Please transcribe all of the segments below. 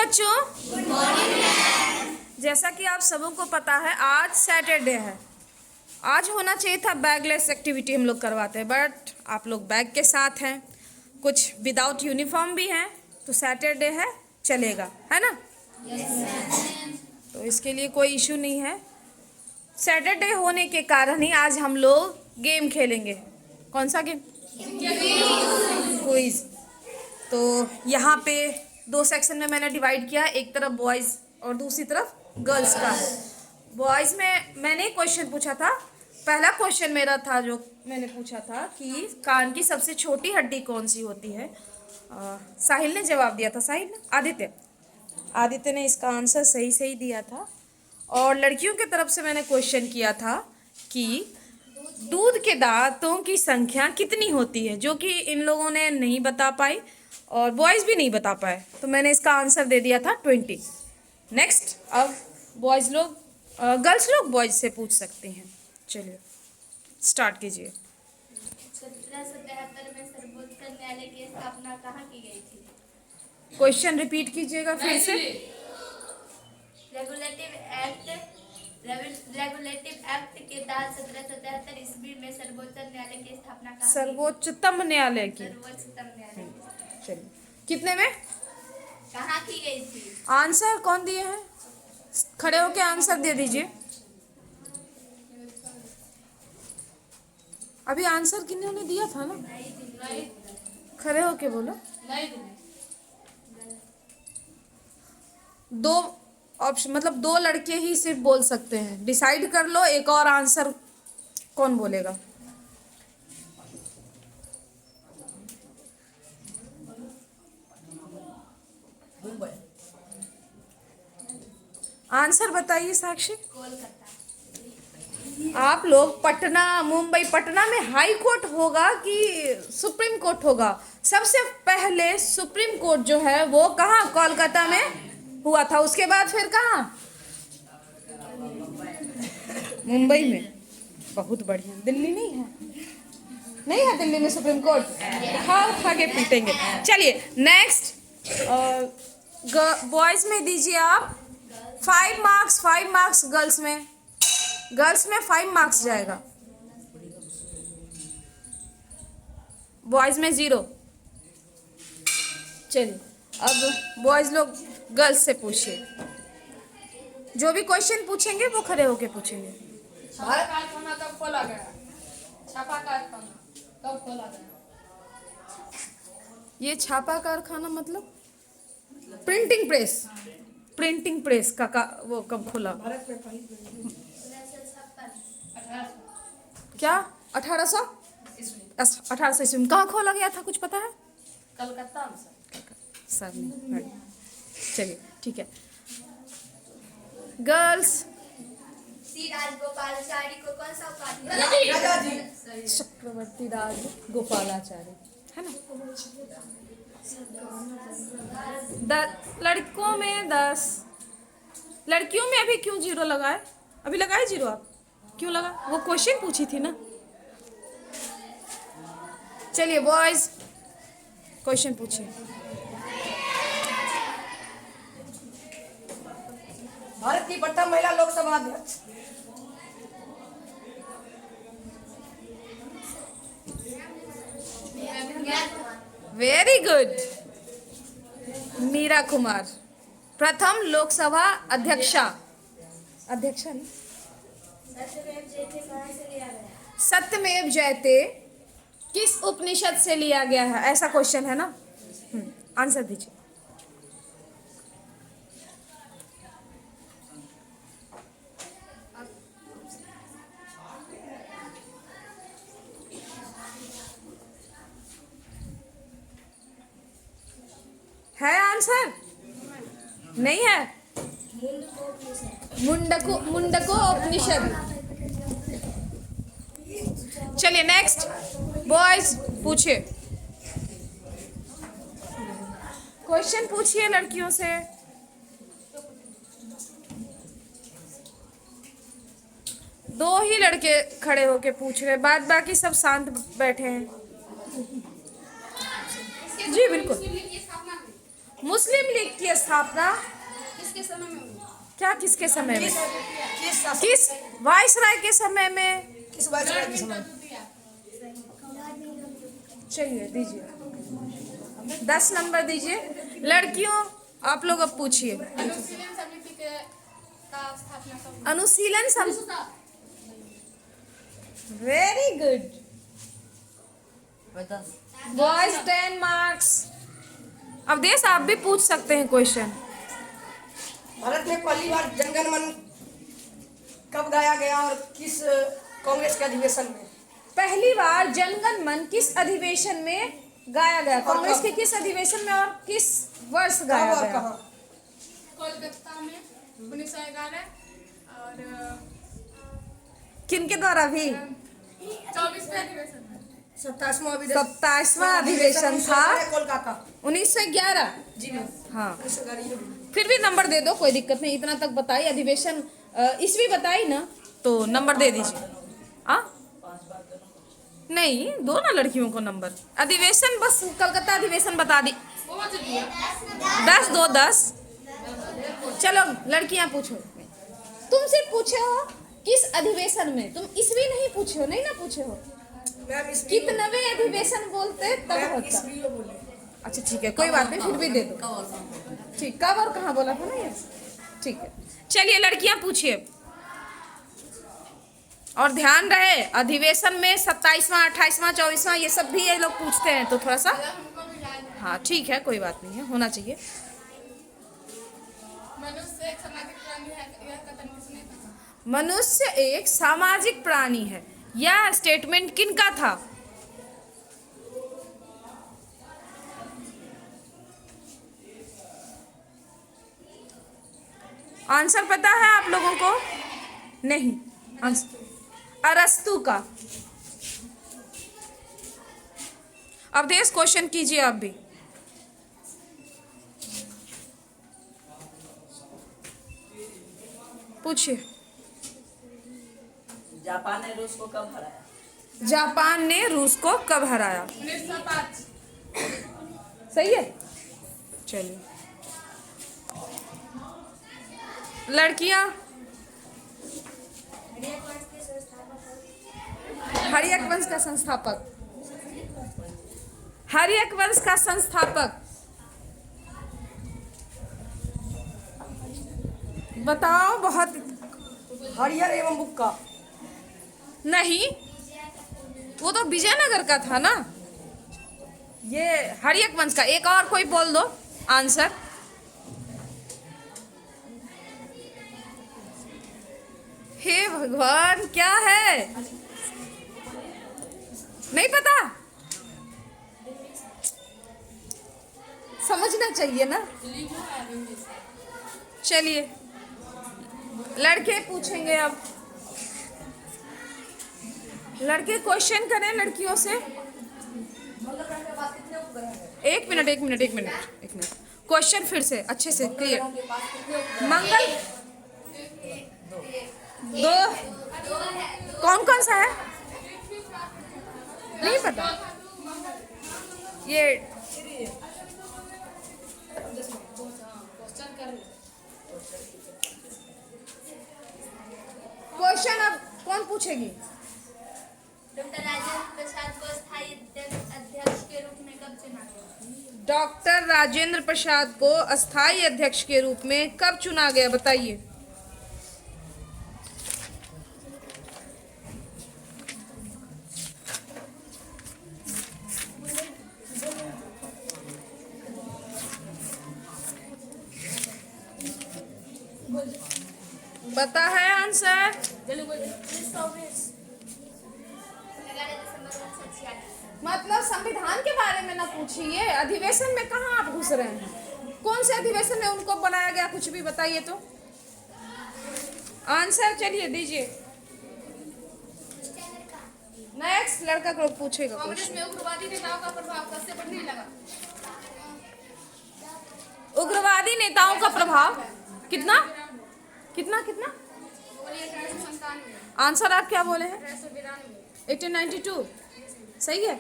बच्चों। जैसा कि आप सबों को पता है आज सैटरडे है। आज होना चाहिए था बैगलेस एक्टिविटी हम लोग करवाते हैं, बट आप लोग बैग के साथ हैं, कुछ विदाउट यूनिफॉर्म भी हैं, तो सैटरडे है, चलेगा, है ना? तो इसके लिए कोई इशू नहीं है। सैटरडे होने के कारण ही आज हम लोग गेम खेलेंगे। कौन सा गेम? क्विज। तो यहाँ पे दो सेक्शन में मैंने डिवाइड किया, एक तरफ बॉयज़ और दूसरी तरफ गर्ल्स का। बॉयज़ में मैंने क्वेश्चन पूछा था। पहला क्वेश्चन मेरा था जो मैंने पूछा था कि कान की सबसे छोटी हड्डी कौन सी होती है। साहिल ने जवाब दिया था। साहिल ने, आदित्य ने इसका आंसर सही दिया था। और लड़कियों की तरफ से मैंने क्वेश्चन किया था कि दूध के दांतों की संख्या कितनी होती है, जो कि इन लोगों ने नहीं बता पाई और बॉयज़ भी नहीं बता पाए, तो मैंने इसका आंसर दे दिया था 20। नेक्स्ट, अब बॉयज़ लोग गर्ल्स लोग बॉयज़ से पूछ सकते हैं। चलिए स्टार्ट कीजिए। 1773 में सर्वोच्च न्यायालय की स्थापना कहाँ की गई थी? क्वेश्चन रिपीट कीजिएगा फिर से। रेगुलेटिव एक्ट के तहत 1773 ईस्वी में सर्वोच्च न्यायालय की स्थापना कहाँ की? सर्वोच्चतम न्यायालय की। सर्वोच्चतम न्यायालय। चलिए, कितने में? कहाँ की गई थी? आंसर कौन दिए हैं? खड़े होके आंसर दे दीजिए। अभी आंसर किन्होंने दिया था ना? खड़े होके बोलो। दो ऑप्शन, मतलब दो लड़के ही सिर्फ बोल सकते हैं। डिसाइड कर लो एक और आंसर कौन बोलेगा। आंसर बताइए साक्षी। कोलकाता। आप लोग पटना, मुंबई, पटना में हाई कोर्ट होगा कि सुप्रीम कोर्ट होगा? सबसे पहले सुप्रीम कोर्ट जो है वो कहाँ? कोलकाता में हुआ था। उसके बाद फिर कहाँ? मुंबई में। बहुत बढ़िया। दिल्ली नहीं है? नहीं है दिल्ली में सुप्रीम कोर्ट? खा के पीटेंगे। चलिए नेक्स्ट, बॉयज में दीजिए आप 5 मार्क्स। 5 मार्क्स गर्ल्स में 5 मार्क्स जाएगा, बॉयज में 0। चलिए अब बॉयज लोग गर्ल्स से पूछिए। जो भी क्वेश्चन पूछेंगे वो खड़े होके पूछेंगे। भारत कारखाना कब खोला गया? छापा कारखाना कब खोला गया? ये छापा कारखाना मतलब प्रिंटिंग प्रेस का वो कब खोला? भारत में पहली 1800 क्या? 1800 ईस्वी में कहाँ खोला गया था? कुछ पता है? कलकत्ता में सर नहीं। चलिए ठीक है। गर्ल्स, श्री राजगोपालाचारी को कौन सा उपाधि? चक्रवर्ती राज गोपालाचार्य, है ना? लड़कों में 10। लड़कियों में अभी क्यों 0 लगाए? अभी लगाए 0 आप? क्यों लगा? वो क्वेश्चन पूछी थी ना। चलिए बॉयज क्वेश्चन पूछिए। भारत की प्रथम महिला लोकसभा अध्यक्ष? वेरी गुड, मीरा कुमार, प्रथम लोकसभा अध्यक्षा नहीं? सत्यमेव जयते किस उपनिषद से लिया गया है? ऐसा क्वेश्चन है ना। आंसर दीजिए। है आंसर? नहीं है। मुंडको उपनिषद। चलिए नेक्स्ट, बॉयज पूछिए। क्वेश्चन पूछिए लड़कियों से। दो ही लड़के खड़े होके पूछ रहे, बाद बाकी सब शांत बैठे हैं। जी बिल्कुल। मुस्लिम लीग की स्थापना किसके समय में हुई? क्या किसके समय में? किस किस वायसराय के समय में? किस वायसराय के समय? चलिए दीजिए 10 नंबर दीजिए। लड़कियों आप लोग अब पूछिए। अनुशीलन समिति का स्थापना कब? अनुशीलन वेरी गुड बॉयज 10 मार्क्स। अब देश आप भी पूछ सकते हैं क्वेश्चन। भारत में पहली बार जनगण मन कब गाया गया और किस कांग्रेस के अधिवेशन में? पहली बार जनगण मन किस अधिवेशन में गाया गया? कांग्रेस के किस अधिवेशन में और किस वर्ष गाया कब और गया? कहाँ? कोलकाता में 1911 और किनके द्वारा भी? 24वें अधिवेशन में। 27वां अधिवेशन था कोलकाता 1911। जी मैम। हाँ 1911 फिर भी नंबर दे दो, कोई दिक्कत नहीं। इतना तक बताई अधिवेशन ईस्वी बताई ना, तो नंबर दे दीजिए। नहीं दो ना लड़कियों को नंबर। अधिवेशन बस कलकत्ता अधिवेशन बता दी। 10 दो 10। चलो लड़कियां पूछो। तुमसे पूछे हो किस अधिवेशन में, तुम ईस्वी नहीं पूछे हो। नहीं ना पूछे हो। मैम इस कितनवे अधिवेशन बोलते तब मैम होता। इस वीडियो बोले। अच्छा ठीक है कोई बात नहीं, फिर भी दे दो। ठीक कब और कहाँ बोला था ना ये? ठीक है चलिए लड़कियां पूछिए। और ध्यान रहे अधिवेशन में 27वां 28वां 24वां ये सब भी ये लोग पूछते हैं, तो थोड़ा सा हाँ ठीक है कोई बात नहीं है, होना चाहिए। मनुष्य एक सामाजिक प्राणी है, यह कथन किसने कहा? मनुष्य एक सामाजिक प्राणी है, यह स्टेटमेंट किनका था? आंसर पता है आप लोगों को? नहीं आंसर अरस्तु का। अब देश क्वेश्चन कीजिए आप भी। पूछिए। जापान ने रूस को कब हराया? जापान ने रूस को कब हराया? 1905। सही है चलिए। लड़कियां हर्यक वंश का संस्थापक। हर्यक वंश का संस्थापक बताओ। बहुत हरिहर एवं बुक्का। नहीं वो तो विजयनगर का था ना। ये हर्यक वंश का। एक और कोई बोल दो आंसर। हे भगवान क्या है, नहीं पता? समझना चाहिए ना। चलिए लड़के पूछेंगे अब। लड़के क्वेश्चन करें लड़कियों से। एक मिनट क्वेश्चन फिर से अच्छे से क्लियर। मंगल दो कौन कौन सा है नहीं पता। ये क्वेश्चन अब कौन पूछेगी? डॉक्टर राजेंद्र प्रसाद को स्थायी अध्यक्ष के रूप में कब चुना गया? डॉक्टर राजेंद्र प्रसाद को अस्थायी अध्यक्ष के रूप में कब चुना गया बताइए। पता है आंसर? 11 दिसंबर 1946। मतलब संविधान के बारे में ना पूछिए, अधिवेशन में कहाँ आप घुस रहे हैं? कौन से अधिवेशन में उनको बनाया गया, कुछ भी बताइए तो। आंसर चलिए दीजिए। नेक्स्ट लड़का को पूछेगा कांग्रेस कुछ। में उग्रवादी नेताओं का प्रभाव कब से बढ़ने लगा? उग्रवादी नेताओं का प्रभाव कितना कितना कितना? बोलिए 1897। आंसर आप क्या बोले हैं? 1892। 1892 सही है।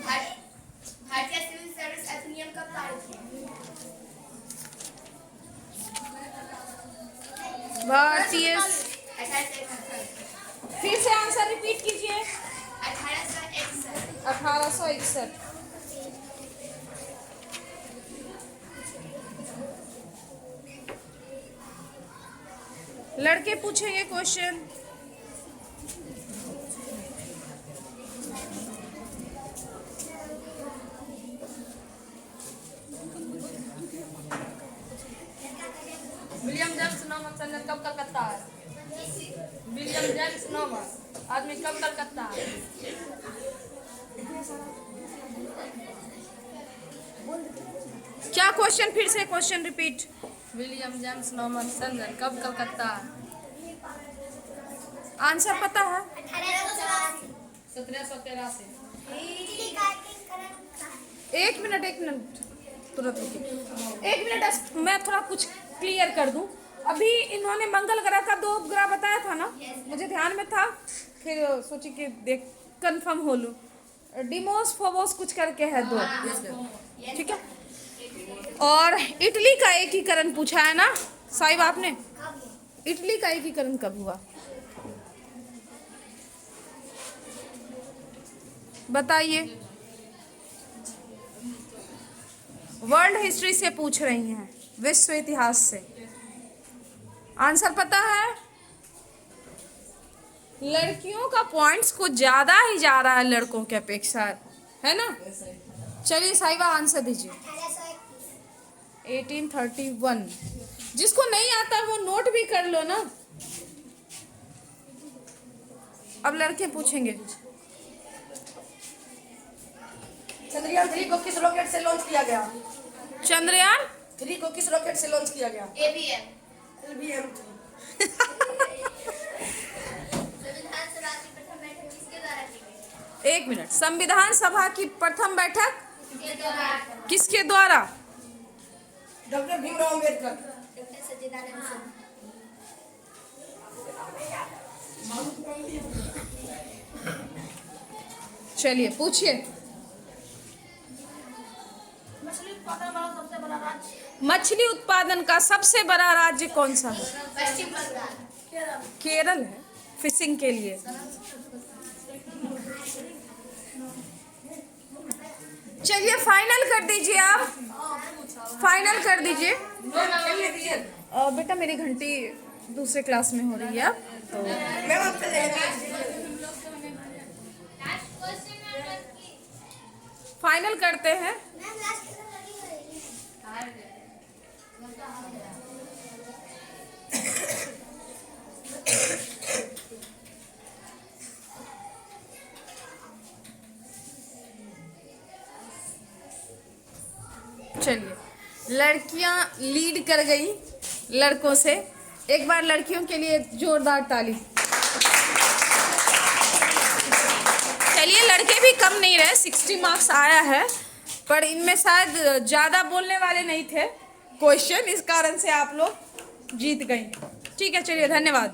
भारतीय सिविल सर्विस कब तारीख है? भारतीय 1861। फिर से आंसर रिपीट कीजिए। 1861। 1861। लड़के पूछेंगे क्वेश्चन। विलियम जेम्स नामक संजन कब कलकत्ता है? विलियम जेम्स नामक आदमी कब कलकत्ता है? क्या क्वेश्चन? फिर से क्वेश्चन रिपीट। विलियम जेम्स नामक संजन कब कलकत्ता है? आंसर पता है? 1884। 1783। एक मिनट तुरंत रुकिए। एक मिनट, मैं थोड़ा कुछ क्लियर कर दूं। अभी इन्होंने मंगल ग्रह का 2 उपग्रह बताया था ना, मुझे ध्यान में था, फिर सोची कि देख कंफर्म हो लूं। डिमोस फोबोस कुछ करके है 2, ठीक है। और इटली का एकीकरण पूछा है ना साहिब आपने? इटली का एकीकरण कब हुआ बताइए। वर्ल्ड हिस्ट्री से पूछ रही हैं, विश्व इतिहास से। आंसर पता है? लड़कियों का पॉइंट्स कुछ ज्यादा ही जा रहा है लड़कों के अपेक्षा, है ना? चलिए साहिबा आंसर दीजिए। 1831। जिसको नहीं आता वो नोट भी कर लो ना। अब लड़के पूछेंगे। चंद्रयान 3 को किस रॉकेट से लॉन्च किया गया? चंद्रयान 3 को किस रॉकेट से लॉन्च किया गया? ABM। LBM 3। संविधान सभा की प्रथम बैठक किसके द्वारा की गई? एक मिनट। संविधान सभा की प्रथम बैठक किसके द्वारा? किसके द्वारा? डॉक्टर भीमराव अंबेडकर। डॉक्टर सच्चिदानंद सिंह। चलिए पूछिए। मछली उत्पादन का सबसे बड़ा राज्य कौन सा है? पश्चिम बंगाल। केरल है, फिशिंग के लिए। चलिए फाइनल कर दीजिए आप, फाइनल कर दीजिए। बेटा मेरी घंटी दूसरे क्लास में हो रही है अब, तो मैम आप चले फाइनल करते हैं। चलिए, लड़कियां लीड कर गई लड़कों से। एक बार लड़कियों के लिए जोरदार ताली। चलिए, लड़के भी कम नहीं रहे, 60 मार्क्स आया है, पर इनमें शायद ज़्यादा बोलने वाले नहीं थे क्वेश्चन, इस कारण से आप लोग जीत गई। ठीक है, चलिए धन्यवाद।